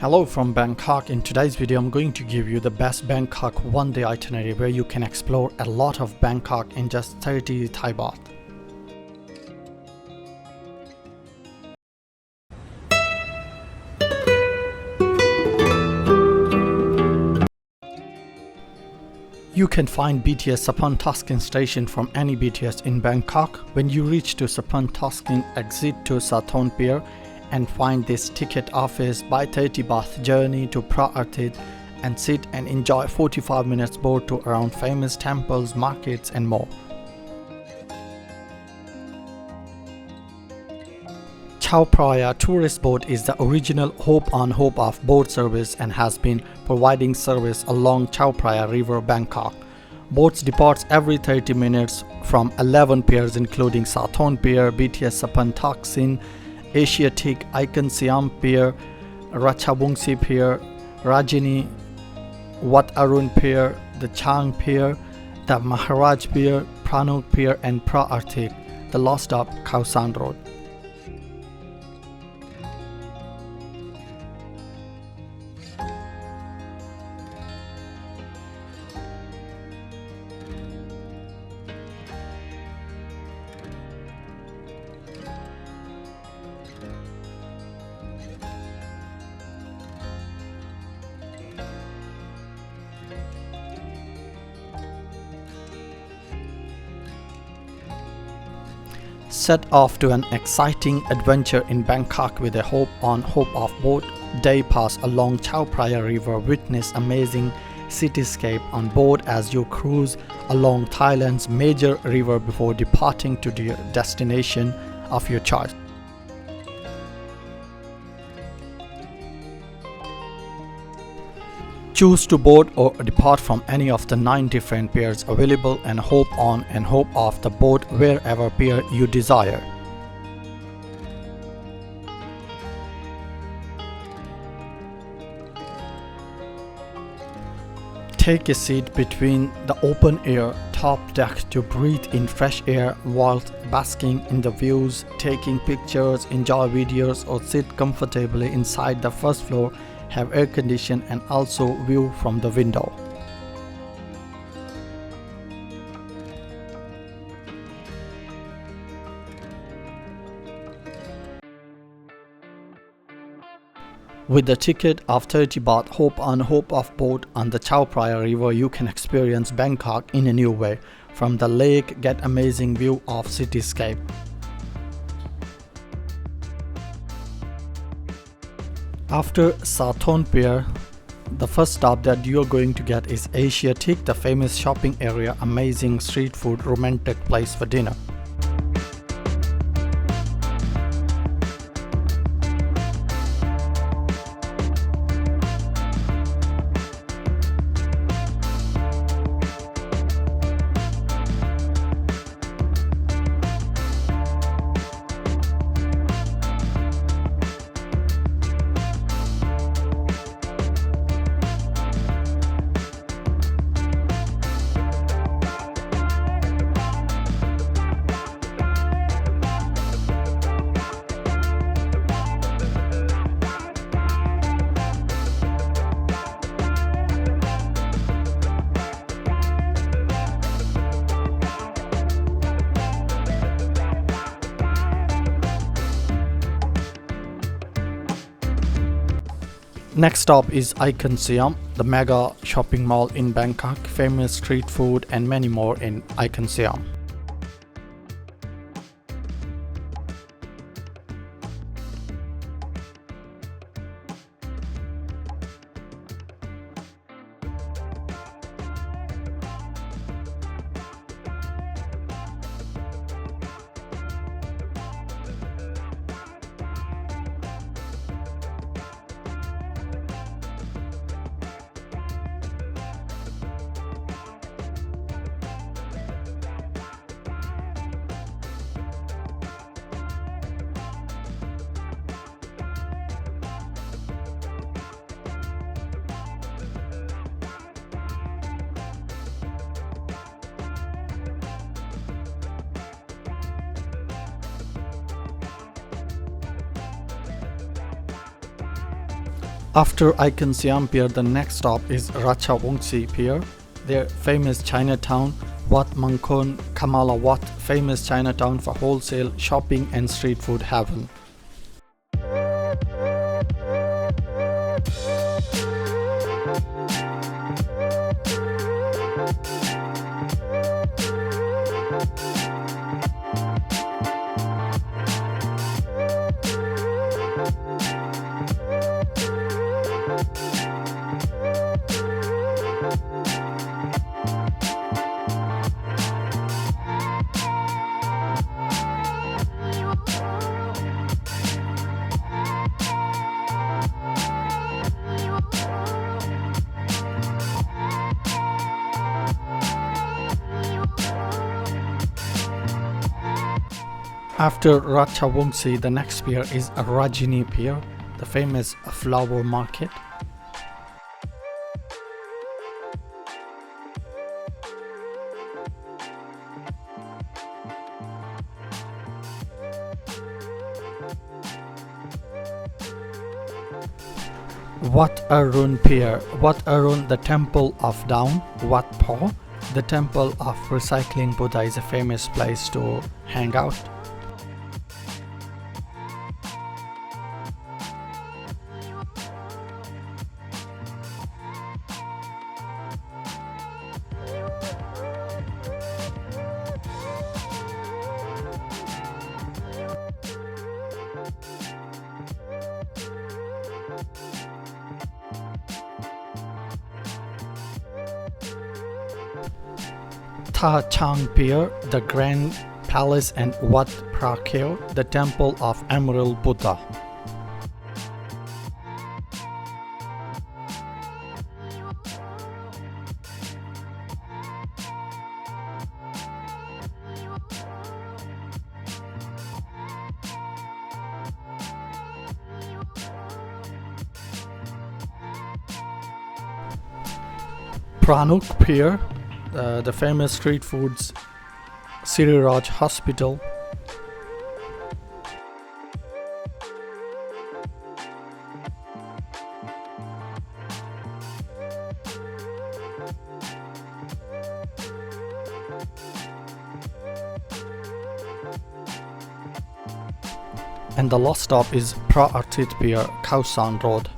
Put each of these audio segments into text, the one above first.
Hello from Bangkok. In today's video, I'm going to give you the best Bangkok one-day itinerary where you can explore a lot of Bangkok in just 30 Thai baht. You can find BTS Saphan Taksin Station from any BTS in Bangkok. When you reach to Saphan Taksin, exit to Sathorn Pier and find this ticket office. Buy 30 baht journey to Phra Arthit and sit and enjoy 45 minutes boat tour around famous temples, markets and more. Chao Phraya Tourist Boat is the original Hope on Hope off boat service and has been providing service along Chao Phraya River, Bangkok. Boats departs every 30 minutes from 11 piers including Sathorn Pier, BTS Saphan Taksin, Asiatique, ICONSIAM Pier, Ratchawongse Pier, Rajinee, Wat Arun Pier, the Chang Pier, the Maharaj Pier, Prannok Pier and Phra Arthit, the last stop Khaosan Road. Set off to an exciting adventure in Bangkok with a Hope on Hope off boat day pass along Chao Phraya River. Witness amazing cityscape on board as you cruise along Thailand's major river before departing to the destination of your choice. Choose to board or depart from any of the 9 different piers available and hop on and hop off the boat wherever pier you desire. Take a seat between the open air top deck to breathe in fresh air whilst basking in the views, taking pictures, enjoy videos or sit comfortably inside the first floor. Have air condition and also view from the window. With the ticket of 30 baht Hope on Hope off boat on the Chao Phraya River, you can experience Bangkok in a new way. From the lake, get amazing view of cityscape. After Sathorn Pier, the first stop that you are going to get is Asiatique, the famous shopping area, amazing street food, romantic place for dinner. Next stop is ICONSIAM, the mega shopping mall in Bangkok, famous street food and many more in ICONSIAM. After ICONSIAM Pier, the next stop is Ratchawongse Pier. Their famous Chinatown, Wat Mangkhon Kamalawat, famous Chinatown for wholesale shopping and street food haven. After Ratchawongse, the next pier is Rajinee Pier, the famous flower market. Wat Arun Pier. Wat Arun, the temple of down. Wat Pa, the temple of recycling Buddha, is a famous place to hang out. Chang Pier, the Grand Palace and Wat Pra Kaew, the Temple of Emerald Buddha. Prannok Pier, the famous street foods Siriraj Hospital. And the last stop is Phra Arthit Pier, Khaosan Road.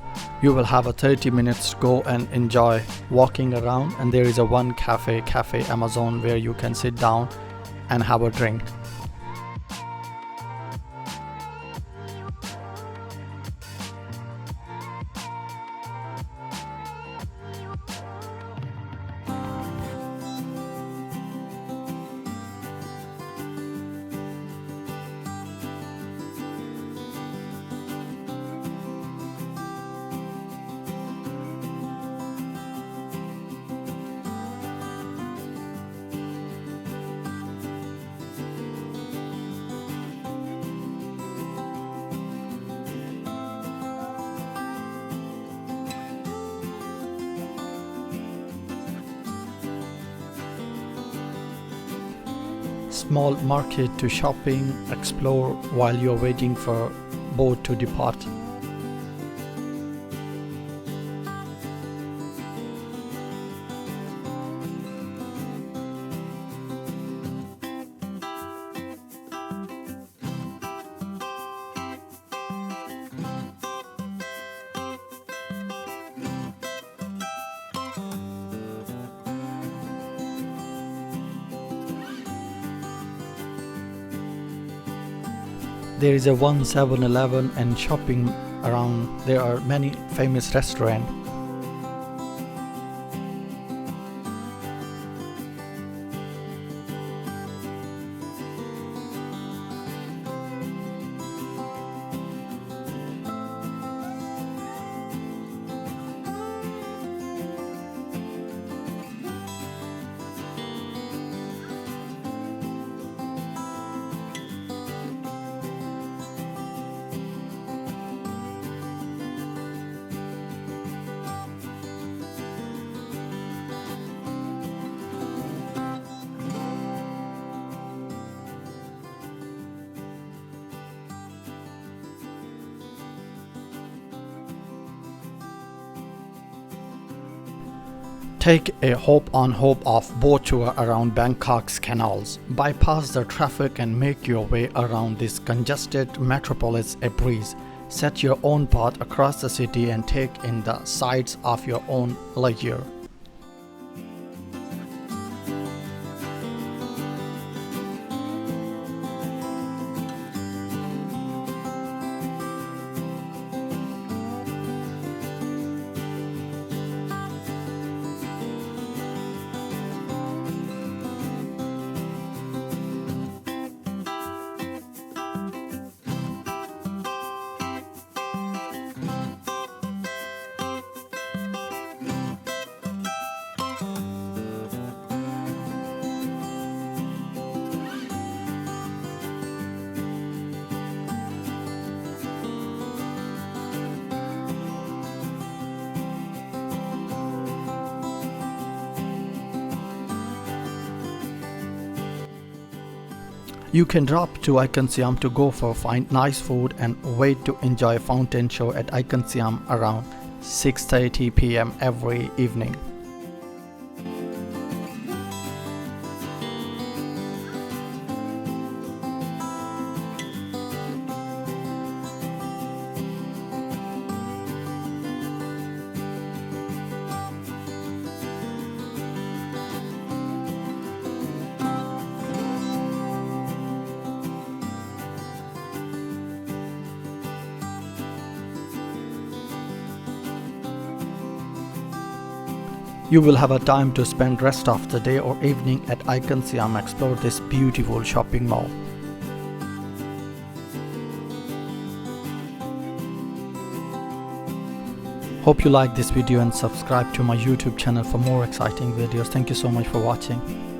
You will have a 30 minutes to go and enjoy walking around, and there is a one cafe Amazon, where you can sit down and have a drink. Small market to shopping, explore while you're waiting for boat to depart. There is a 7-Eleven and shopping around. There are many famous restaurants. Take a hop-on hop-off boat tour around Bangkok's canals. Bypass the traffic and make your way around this congested metropolis a breeze. Set your own path across the city and take in the sights of your own leisure. You can drop to ICONSIAM to go for find nice food and wait to enjoy fountain show at ICONSIAM around 6:30 p.m. every evening. You will have a time to spend rest of the day or evening at ICONSIAM. Explore this beautiful shopping mall. Hope you like this video and subscribe to my YouTube channel for more exciting videos. Thank you so much for watching.